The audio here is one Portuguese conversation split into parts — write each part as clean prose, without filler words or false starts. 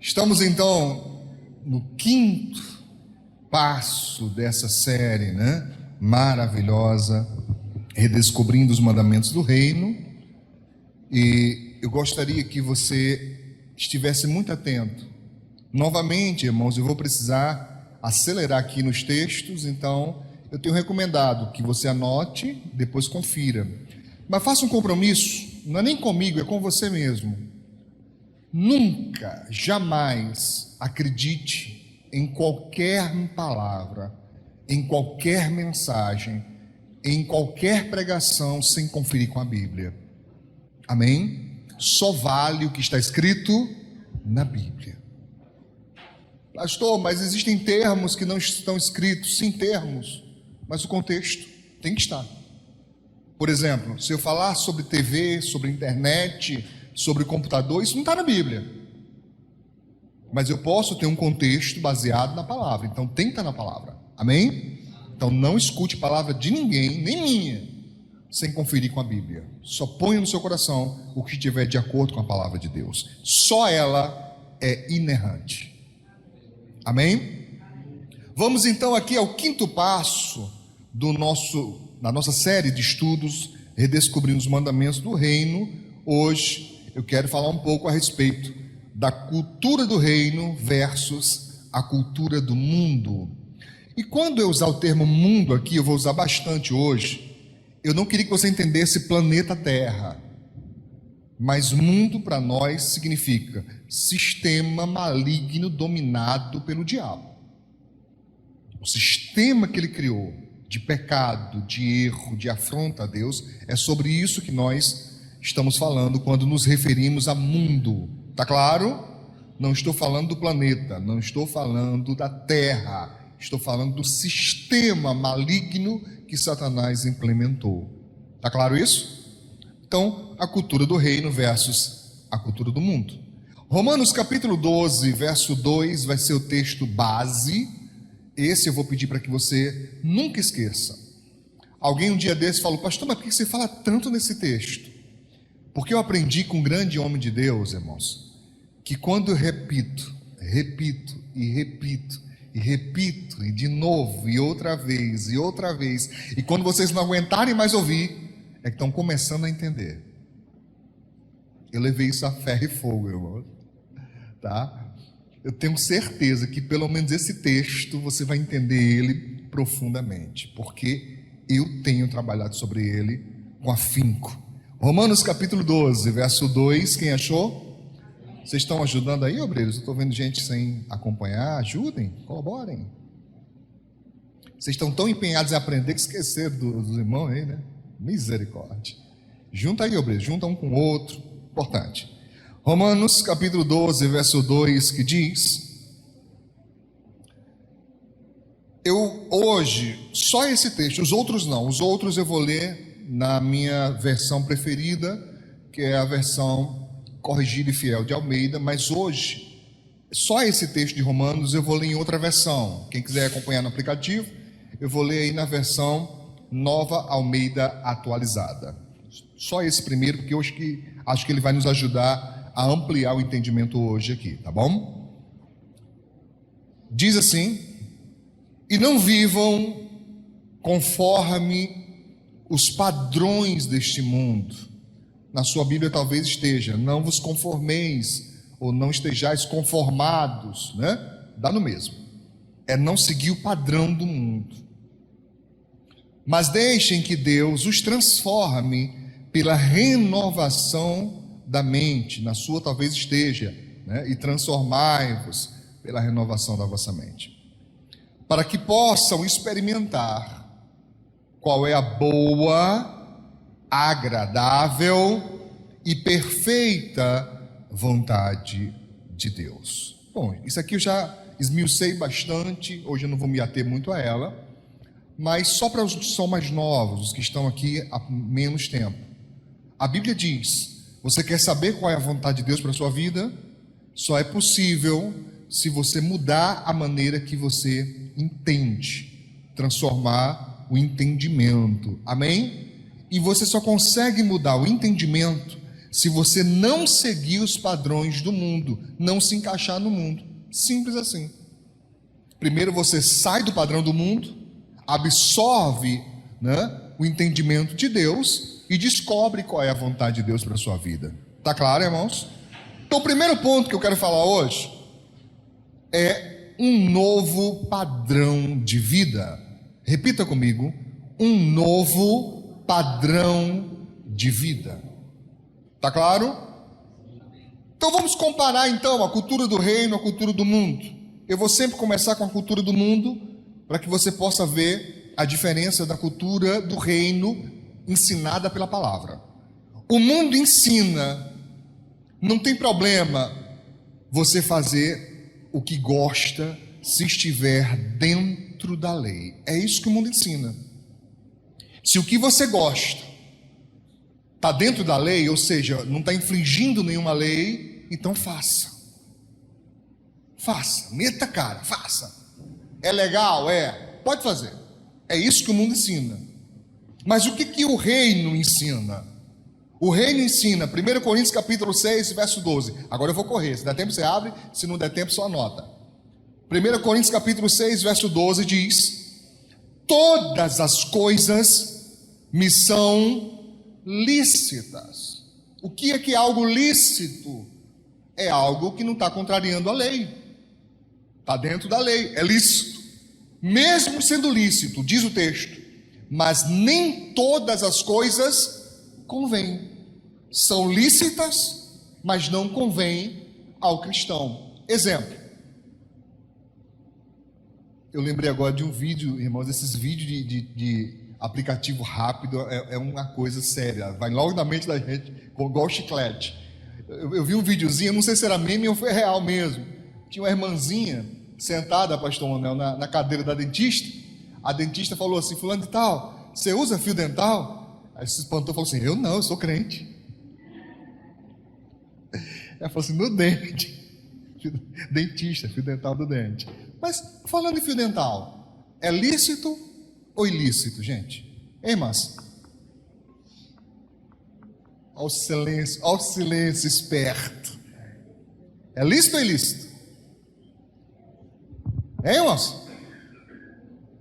Estamos então no quinto passo dessa série, maravilhosa, redescobrindo os mandamentos do reino. E eu gostaria que você estivesse muito atento. Novamente, irmãos, eu vou precisar acelerar aqui nos textos, então eu tenho recomendado que você anote, depois confira. Mas faça um compromisso, não é nem comigo, é com você mesmo. Nunca, jamais acredite em qualquer palavra, em qualquer mensagem, em qualquer pregação sem conferir com a Bíblia. Amém? Só vale o que está escrito na Bíblia. Pastor, mas existem termos que não estão escritos. Sim, termos, mas o contexto tem que estar. Por exemplo, se eu falar sobre TV, sobre internet, sobre computador, isso não está na Bíblia. Mas eu posso ter um contexto baseado na palavra, então tem que estar na palavra. Amém? Então não escute palavra de ninguém, nem minha, sem conferir com a Bíblia. Só ponha no seu coração o que estiver de acordo com a palavra de Deus. Só ela é inerrante. Amém? Vamos então aqui ao quinto passo da nossa série de estudos, redescobrindo os mandamentos do reino. Hoje eu quero falar um pouco a respeito da cultura do reino versus a cultura do mundo. E quando eu usar o termo mundo aqui, eu vou usar bastante hoje, eu não queria que você entendesse planeta Terra, mas mundo para nós significa sistema maligno dominado pelo diabo. O sistema que ele criou de pecado, de erro, de afronta a Deus, é sobre isso que nós estamos falando quando nos referimos a mundo. Tá claro? Não estou falando do planeta, não estou falando da terra, estou falando do sistema maligno que Satanás implementou. Tá claro isso? Então, a cultura do reino versus a cultura do mundo. Romanos capítulo 12, verso 2 vai ser o texto base. Esse eu vou pedir para que você nunca esqueça. Alguém um dia desse falou: pastor, mas por que você fala tanto nesse texto? Porque eu aprendi com um grande homem de Deus, irmãos, que quando eu repito, e de novo, e outra vez, e quando vocês não aguentarem mais ouvir, é que estão começando a entender. Eu levei isso a ferro e fogo, irmãos, tá? Eu tenho certeza que pelo menos esse texto você vai entender ele profundamente, porque eu tenho trabalhado sobre ele com afinco. Romanos capítulo 12, verso 2, quem achou? Vocês estão ajudando aí, obreiros? Eu estou vendo gente sem acompanhar. Ajudem, colaborem. Vocês estão tão empenhados em aprender que esqueceram dos irmãos aí, né? Misericórdia. Junta aí, obreiros, junta um com o outro. Importante. Romanos capítulo 12, verso 2, que diz: hoje, só esse texto, os outros não, os outros eu vou ler na minha versão preferida, que é a versão corrigida e fiel de Almeida, mas hoje, só esse texto de Romanos eu vou ler em outra versão. Quem quiser acompanhar no aplicativo, eu vou ler aí na versão Nova Almeida Atualizada. Só esse primeiro, porque hoje acho que ele vai nos ajudar a ampliar o entendimento hoje aqui, tá bom? Diz assim: e não vivam conforme os padrões deste mundo. Na sua Bíblia talvez esteja: não vos conformeis, ou não estejais conformados, dá no mesmo. É não seguir o padrão do mundo. Mas deixem que Deus os transforme pela renovação da mente. Na sua talvez esteja, e transformai-vos pela renovação da vossa mente, para que possam experimentar qual é a boa, agradável e perfeita vontade de Deus. Bom, isso aqui eu já esmiucei bastante, hoje eu não vou me ater muito a ela, mas só para os que são mais novos, os que estão aqui há menos tempo. A Bíblia diz: você quer saber qual é a vontade de Deus para a sua vida? Só é possível se você mudar a maneira que você entende, transformar o entendimento. Amém? E você só consegue mudar o entendimento se você não seguir os padrões do mundo, não se encaixar no mundo. Simples assim. Primeiro você sai do padrão do mundo, absorve, né, o entendimento de Deus e descobre qual é a vontade de Deus para a sua vida. Tá claro, irmãos? Então, o primeiro ponto que eu quero falar hoje é um novo padrão de vida. Repita comigo: um novo padrão de vida. Tá claro? Então vamos comparar então a cultura do reino à cultura do mundo. Eu vou sempre começar com a cultura do mundo, para que você possa ver a diferença da cultura do reino ensinada pela palavra. O mundo ensina, não tem problema você fazer o que gosta, se estiver dentro da lei. É isso que o mundo ensina. Se o que você gosta está dentro da lei, ou seja, não está infringindo nenhuma lei, então faça. Faça, meta a cara, faça. É legal? É. Pode fazer. É isso que o mundo ensina. Mas o que o reino ensina? O reino ensina, 1 Coríntios capítulo 6, verso 12. Agora eu vou correr, se der tempo você abre, se não der tempo só anota. 1 Coríntios capítulo 6, verso 12 diz: todas as coisas me são lícitas. O que é algo lícito? É algo que não está contrariando a lei. Está dentro da lei, é lícito. Mesmo sendo lícito, diz o texto, mas nem todas as coisas convêm. São lícitas, mas não convêm ao cristão. Exemplo. Eu lembrei agora de um vídeo, irmãos, esses vídeos de aplicativo rápido é uma coisa séria, vai logo na mente da gente, igual chiclete. Eu vi um videozinho, não sei se era meme ou foi real mesmo. Tinha uma irmãzinha sentada, pastor Manuel, na cadeira da dentista. A dentista falou assim: fulano de tal, você usa fio dental? Aí se espantou e falou assim: eu não, eu sou crente. Ela falou assim: no dente. Dentista, fio dental do dente. Mas falando em fio dental, é lícito ou ilícito, gente? Hein, irmãs? Olha o silêncio esperto. É lícito ou ilícito? Hein, irmãs?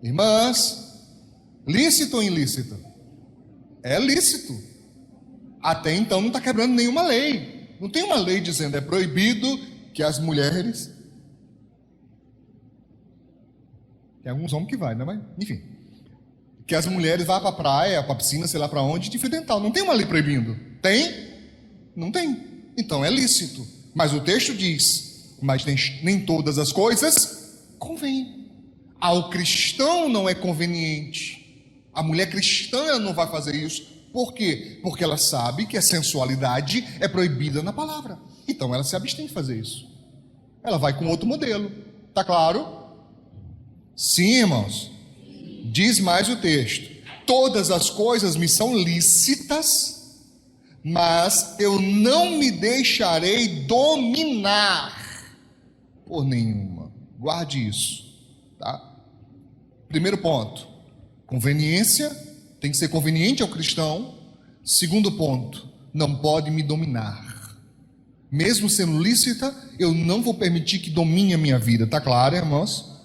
Irmãs, lícito ou ilícito? É lícito. Até então não está quebrando nenhuma lei. Não tem uma lei dizendo é proibido que as mulheres... Tem alguns homens que vai, né? Mas, enfim, que as mulheres vá para a praia, para a piscina, sei lá para onde, de fio dental. Não tem uma lei proibindo. Tem? Não tem. Então é lícito. Mas o texto diz: mas nem todas as coisas convêm. Ao cristão não é conveniente. A mulher cristã ela não vai fazer isso. Por quê? Porque ela sabe que a sensualidade é proibida na palavra. Então ela se abstém de fazer isso. Ela vai com outro modelo. Tá claro? Sim, irmãos. Diz mais o texto: todas as coisas me são lícitas, mas eu não me deixarei dominar por nenhuma. Guarde isso, tá? Primeiro ponto: conveniência, tem que ser conveniente ao cristão. Segundo ponto: não pode me dominar. Mesmo sendo lícita, eu não vou permitir que domine a minha vida. Tá claro, irmãos?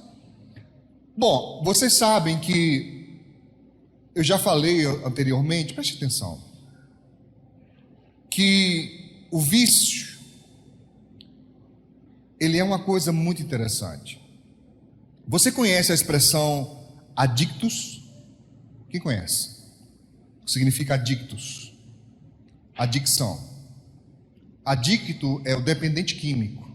Bom, vocês sabem que eu já falei anteriormente, preste atenção, que o vício, ele é uma coisa muito interessante. Você conhece a expressão adictus? Quem conhece? O que significa adictus? Adicção. Adicto é o dependente químico.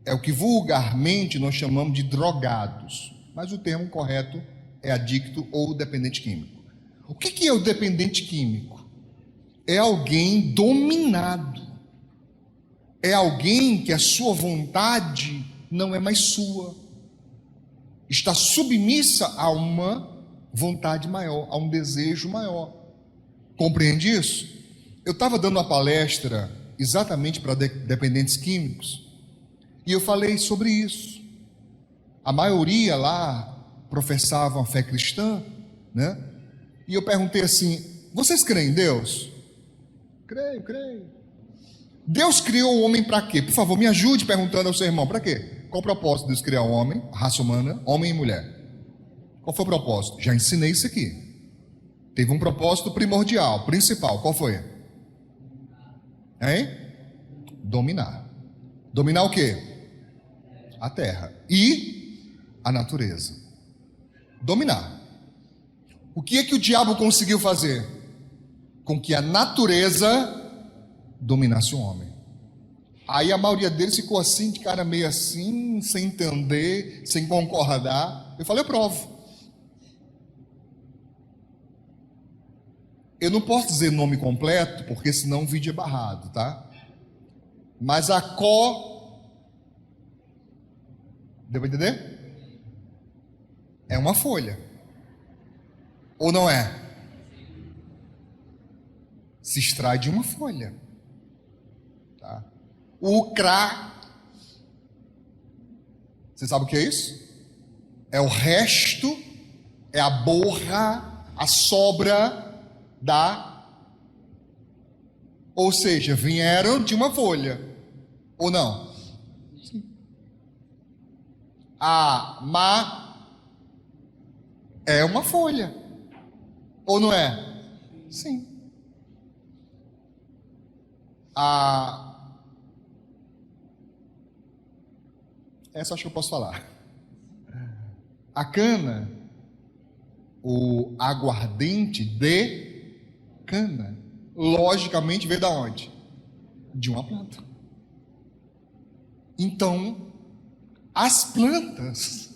É o que vulgarmente nós chamamos de drogados. Mas o termo correto é adicto ou dependente químico. O que é o dependente químico? É alguém dominado. É alguém que a sua vontade não é mais sua. Está submissa a uma vontade maior, a um desejo maior. Compreende isso? Eu estava dando uma palestra exatamente para dependentes químicos e eu falei sobre isso. A maioria lá professava a fé cristã, né? E eu perguntei assim: vocês creem em Deus? Creio, creio. Deus criou o homem para quê? Por favor, me ajude perguntando ao seu irmão, para quê? Qual o propósito de Deus criar o homem, a raça humana, homem e mulher? Qual foi o propósito? Já ensinei isso aqui. Teve um propósito primordial, principal. Qual foi? Hein? Dominar. Dominar o quê? A terra e a natureza. Dominar. O que é que o diabo conseguiu fazer? Com que a natureza dominasse o homem. Aí a maioria deles ficou assim, de cara meio assim, sem entender, sem concordar. Eu falei, eu provo. Eu não posso dizer nome completo, porque senão o vídeo é barrado, tá? Mas a deu para entender? É uma folha. Ou não é? Se extrai de uma folha. Tá? O CRA, você sabe o que é isso? É o resto, é a borra, a sobra ou seja, vieram de uma folha, ou não? Sim. É uma folha, ou não é? Sim. Essa acho que eu posso falar. A cana, o aguardente de cana, logicamente veio da onde? De uma planta. Então, as plantas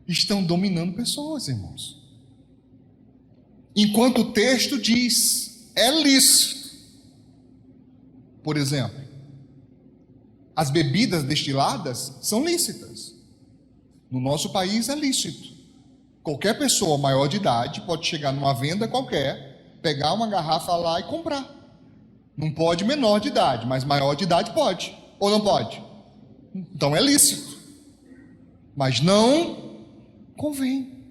estão dominando pessoas, irmãos. Enquanto o texto diz, é lícito. Por exemplo, as bebidas destiladas são lícitas. No nosso país é lícito. Qualquer pessoa maior de idade pode chegar numa venda qualquer, pegar uma garrafa lá e comprar. Não pode menor de idade, mas maior de idade pode. Ou não pode? Então é lícito. Mas não convém.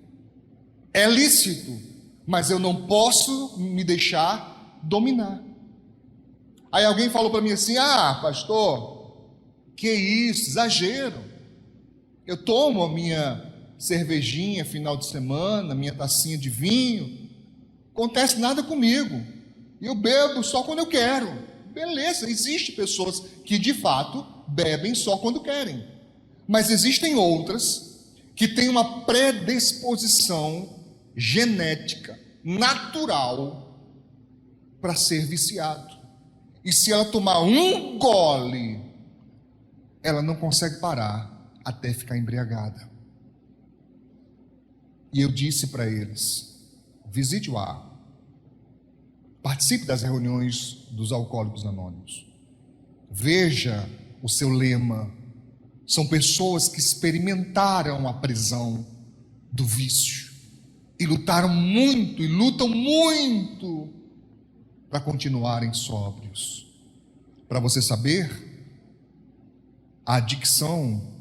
É lícito, mas eu não posso me deixar dominar. Aí alguém falou para mim assim, pastor, que isso, exagero. Eu tomo a minha cervejinha final de semana, minha tacinha de vinho, acontece nada comigo, eu bebo só quando eu quero. Beleza, existem pessoas que de fato bebem só quando querem, mas existem outras que têm uma predisposição genética, natural, para ser viciado, e se ela tomar um gole, ela não consegue parar até ficar embriagada. E eu disse para eles, visite o ar, participe das reuniões dos alcoólicos anônimos, veja o seu lema. São pessoas que experimentaram a prisão do vício e lutaram muito e lutam muito para continuarem sóbrios. Para você saber, a adicção,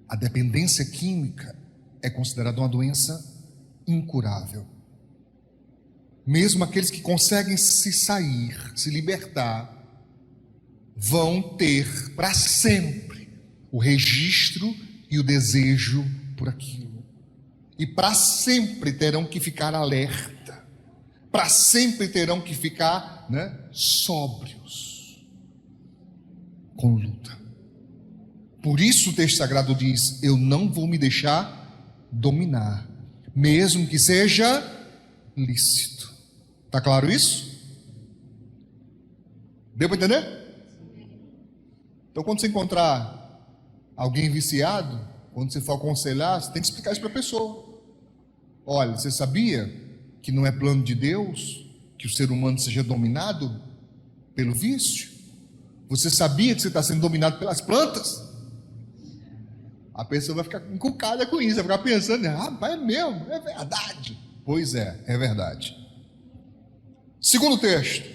a dependência química é considerada uma doença incurável. Mesmo aqueles que conseguem se sair, se libertar, vão ter para sempre o registro e o desejo por aquilo. E para sempre terão que ficar alerta. Para sempre terão que ficar, sóbrios, com luta. Por isso o texto sagrado diz, eu não vou me deixar dominar, mesmo que seja lícito. Está claro isso? Deu para entender? Então quando você encontrar alguém viciado, quando você for aconselhar, você tem que explicar isso para a pessoa. Olha, você sabia que não é plano de Deus que o ser humano seja dominado pelo vício? Você sabia que você está sendo dominado pelas plantas? A pessoa vai ficar encucada com isso, vai ficar pensando, rapaz, é mesmo, é verdade. Pois é verdade. Segundo texto,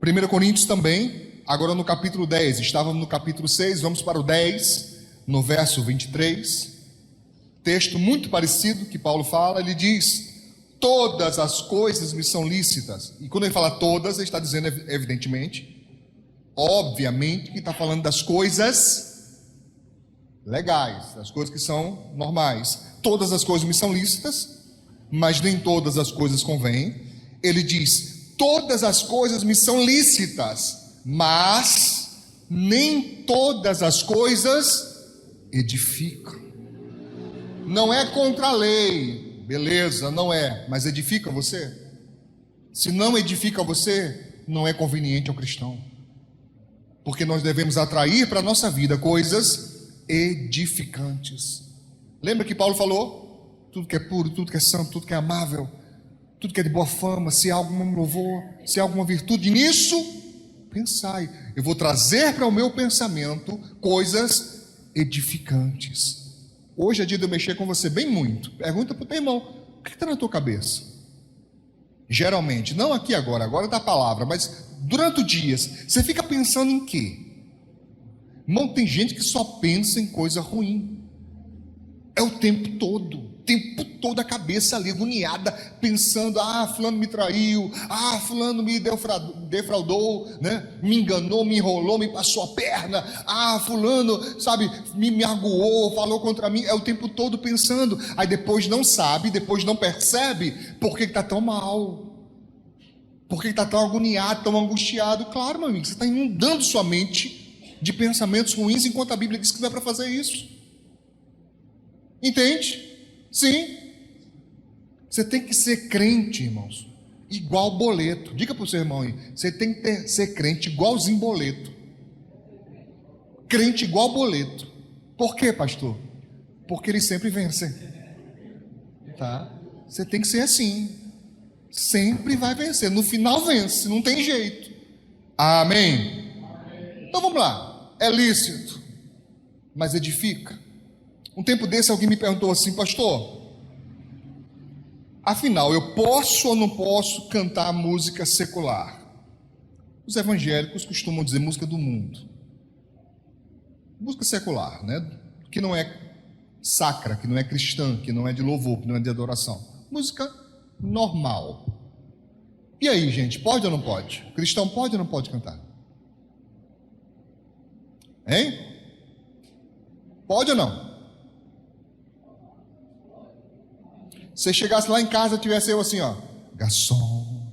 1 Coríntios também, agora no capítulo 10, estávamos no capítulo 6, vamos para o 10, no verso 23, texto muito parecido que Paulo fala, ele diz, todas as coisas me são lícitas. E quando ele fala todas, ele está dizendo, evidentemente, obviamente, que está falando das coisas legais, das coisas que são normais. Todas as coisas me são lícitas, mas nem todas as coisas convêm. Ele diz, todas as coisas me são lícitas, mas nem todas as coisas edificam. Não é contra a lei, beleza, não é, mas edifica você? Se não edifica você, não é conveniente ao cristão. Porque nós devemos atrair para a nossa vida coisas edificantes. Lembra que Paulo falou? Tudo que é puro, tudo que é santo, tudo que é amável, tudo que é de boa fama, se há algum louvor, se há alguma virtude nisso, pensai. Eu vou trazer para o meu pensamento coisas edificantes. Hoje é dia de eu mexer com você bem muito. Pergunta para o teu irmão, o que está na tua cabeça? Geralmente, não aqui agora da palavra, mas durante o dia, você fica pensando em quê? Irmão, tem gente que só pensa em coisa ruim. É o tempo todo a cabeça ali agoniada, pensando, fulano me traiu, fulano me defraudou, né? Me enganou, me enrolou, me passou a perna, fulano, sabe, me aguou, falou contra mim. É o tempo todo pensando, aí depois não sabe, depois não percebe, por que está tão mal, por que está tão agoniado, tão angustiado. Claro, meu amigo, você está inundando sua mente de pensamentos ruins, enquanto a Bíblia diz que não é para fazer isso. Entende? Sim. Você tem que ser crente, irmãos, igual boleto. Diga para o seu irmão aí, você tem que ser crente igualzinho boleto. Crente igual boleto. Por quê, pastor? Porque eles sempre vencem. Tá? Você tem que ser assim. Sempre vai vencer. No final vence, não tem jeito. Amém? Então vamos lá. É lícito, mas edifica. Um tempo desse alguém me perguntou assim, pastor, afinal, eu posso ou não posso cantar música secular? Os evangélicos costumam dizer música do mundo. Música secular, né? Que não é sacra, que não é cristã, que não é de louvor, que não é de adoração. Música normal. E aí, gente, pode ou não pode? O cristão pode ou não pode cantar? Hein? Pode ou não? Se chegasse lá em casa, tivesse eu assim, ó, garçom.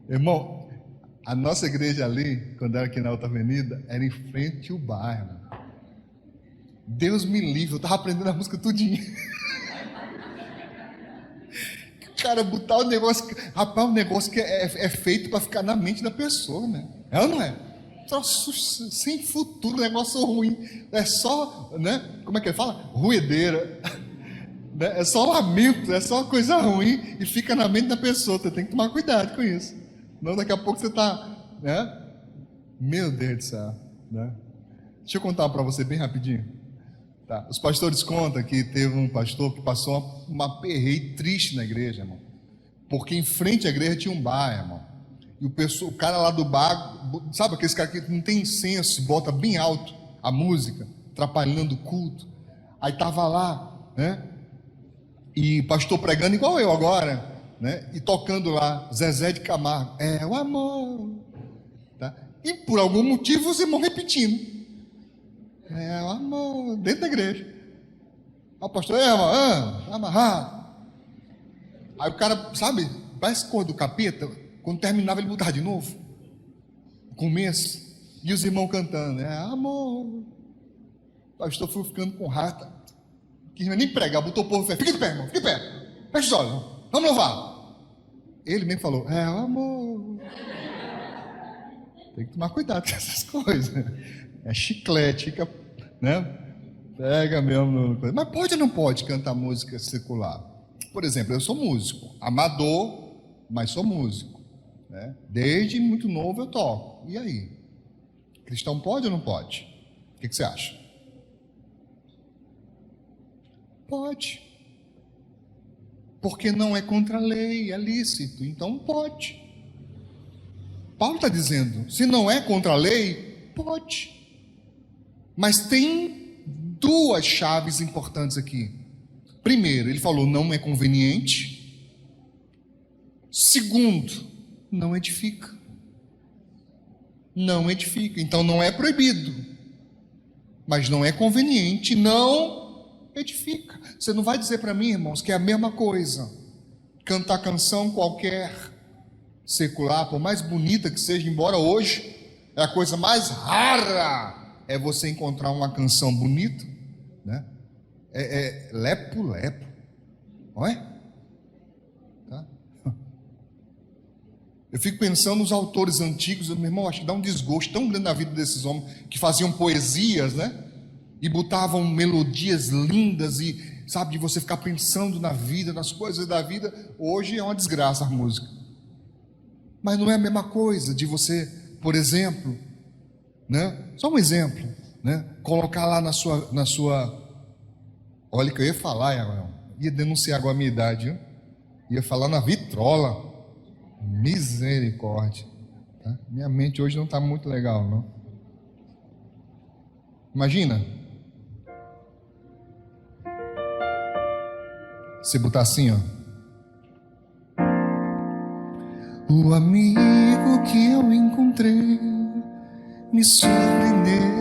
Irmão, a nossa igreja ali, quando era aqui na Alta Avenida, era em frente ao bairro. Deus me livre, eu estava aprendendo a música tudinho. Cara, botar o negócio, rapaz, um negócio que é feito para ficar na mente da pessoa, né? É ou não é? Troço sem futuro, negócio ruim. É só, né? Como é que ele fala? Ruedeira. É só lamento, é só coisa ruim e fica na mente da pessoa. Você tem que tomar cuidado com isso. Não, daqui a pouco você está, né? Meu Deus do céu, né? Deixa eu contar para você bem rapidinho. Tá. Os pastores contam que teve um pastor que passou uma perreio triste na igreja, irmão. Porque em frente à igreja tinha um bar, irmão. E o cara lá do bar, sabe aqueles caras que não tem senso, bota bem alto a música, atrapalhando o culto. Aí tava lá, né? E pastor pregando igual eu agora, né? E tocando lá, Zezé de Camargo, é o amor. Tá? E por algum motivo os irmãos repetindo. É o amor, dentro da igreja. Aí o pastor, irmão, amarrado. Aí o cara, sabe, parece cor do capeta. Quando terminava, ele mudava de novo. Começo. E os irmãos cantando, amor. O pastor foi ficando com rata. Não quis nem pregar, botou o povo em pé. Fica de pé, irmão, fica de pé. Fecha os olhos, vamos louvar. Ele mesmo falou, o amor. Tem que tomar cuidado com essas coisas. É chiclete, fica, né? Pega mesmo. Mas pode ou não pode cantar música secular? Por exemplo, eu sou músico, amador, mas sou músico, né? Desde muito novo eu toco. E aí? Cristão pode ou não pode? O que você acha? Pode. Porque não é contra a lei, é lícito, então pode. Paulo está dizendo, se não é contra a lei, Pode. Mas tem duas chaves importantes aqui. Primeiro, ele falou, não é conveniente. Segundo, não edifica. Não edifica. Então não é proibido, mas não é conveniente, não edifica. Você não vai dizer para mim, irmãos, que é a mesma coisa cantar canção qualquer secular, por mais bonita que seja, embora hoje é a coisa mais rara é você encontrar uma canção bonita, né? Lepo, olha, tá? Eu fico pensando nos autores antigos, meu irmão, acho que dá um desgosto tão grande na vida desses homens que faziam poesias, né? E botavam melodias lindas e, sabe, de você ficar pensando na vida, nas coisas da vida. Hoje é uma desgraça a música. Mas não é a mesma coisa de você, por exemplo, né? Só um exemplo, né? Colocar lá na sua... Olha que eu ia falar, ia denunciar agora a minha idade, viu? Ia falar na vitrola. Misericórdia, tá? Minha mente hoje não está muito legal, não. Imagina você botar assim, ó: o amigo que eu encontrei me surpreendeu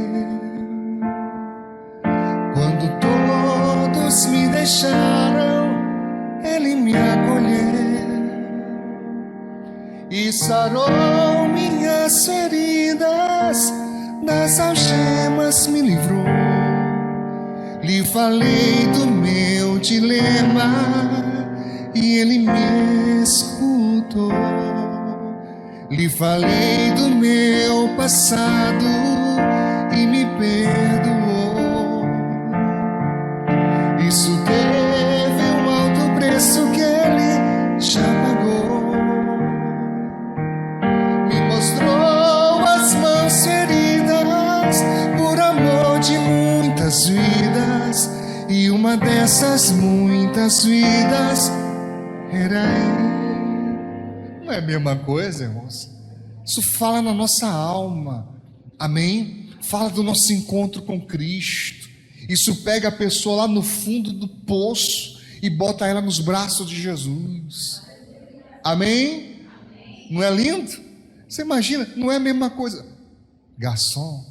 quando todos me deixaram, ele me acolheu e sarou minhas feridas, das algemas me livrou. Lhe falei do meu dilema e ele me escutou. Lhe falei do meu passado e me perdoou. Isso teve um alto preço que ele já pagou. Me mostrou as mãos feridas por amor de muitas vidas, e uma dessas muitas vidas era ele. Não é a mesma coisa, irmãos? Isso fala na nossa alma, amém? Fala do nosso encontro com Cristo. Isso pega a pessoa lá no fundo do poço e bota ela nos braços de Jesus, amém? Não é lindo? Você imagina, não é a mesma coisa. Garçom,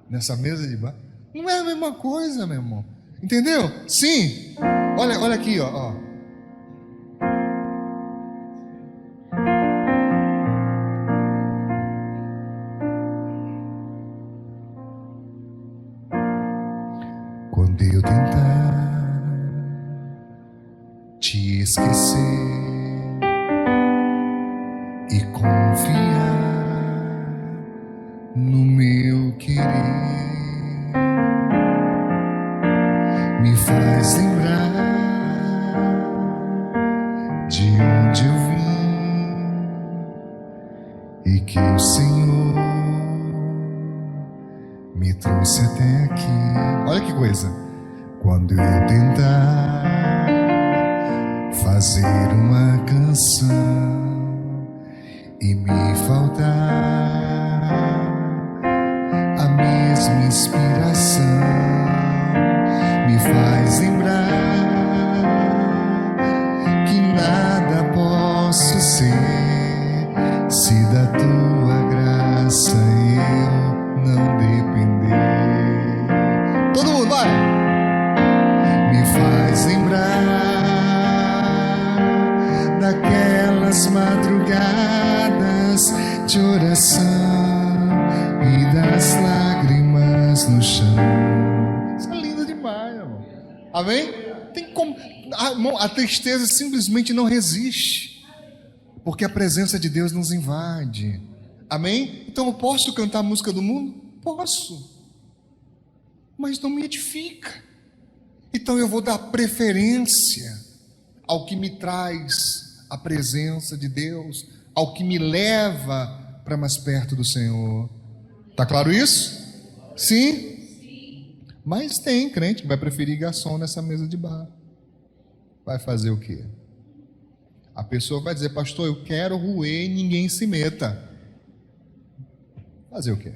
nessa mesa de bar, não é a mesma coisa, meu irmão. Entendeu? Sim. Olha aqui, ó. Quando eu tentar te esquecer e confiar no meu querer, me faz lembrar de onde eu vim e que o Senhor me trouxe até aqui. Olha que coisa. Quando eu tentar fazer uma canção e me faltar a mesma inspiração, me faz lembrar que nada posso ser se da tua graça eu não depender. Todo mundo vai! Me faz lembrar daquelas madrugadas de oração e das lágrimas no chão. Isso é lindo demais, irmão. Amém? Tem como... a tristeza simplesmente não resiste, porque a presença de Deus nos invade. Amém? Então eu posso cantar a música do mundo? Posso, mas não me edifica. Então eu vou dar preferência ao que me traz a presença de Deus, ao que me leva para mais perto do Senhor. Tá claro isso? Sim? Mas tem crente que vai preferir garçom nessa mesa de bar. Vai fazer o quê? A pessoa vai dizer: pastor, eu quero roer e ninguém se meta. Fazer o quê?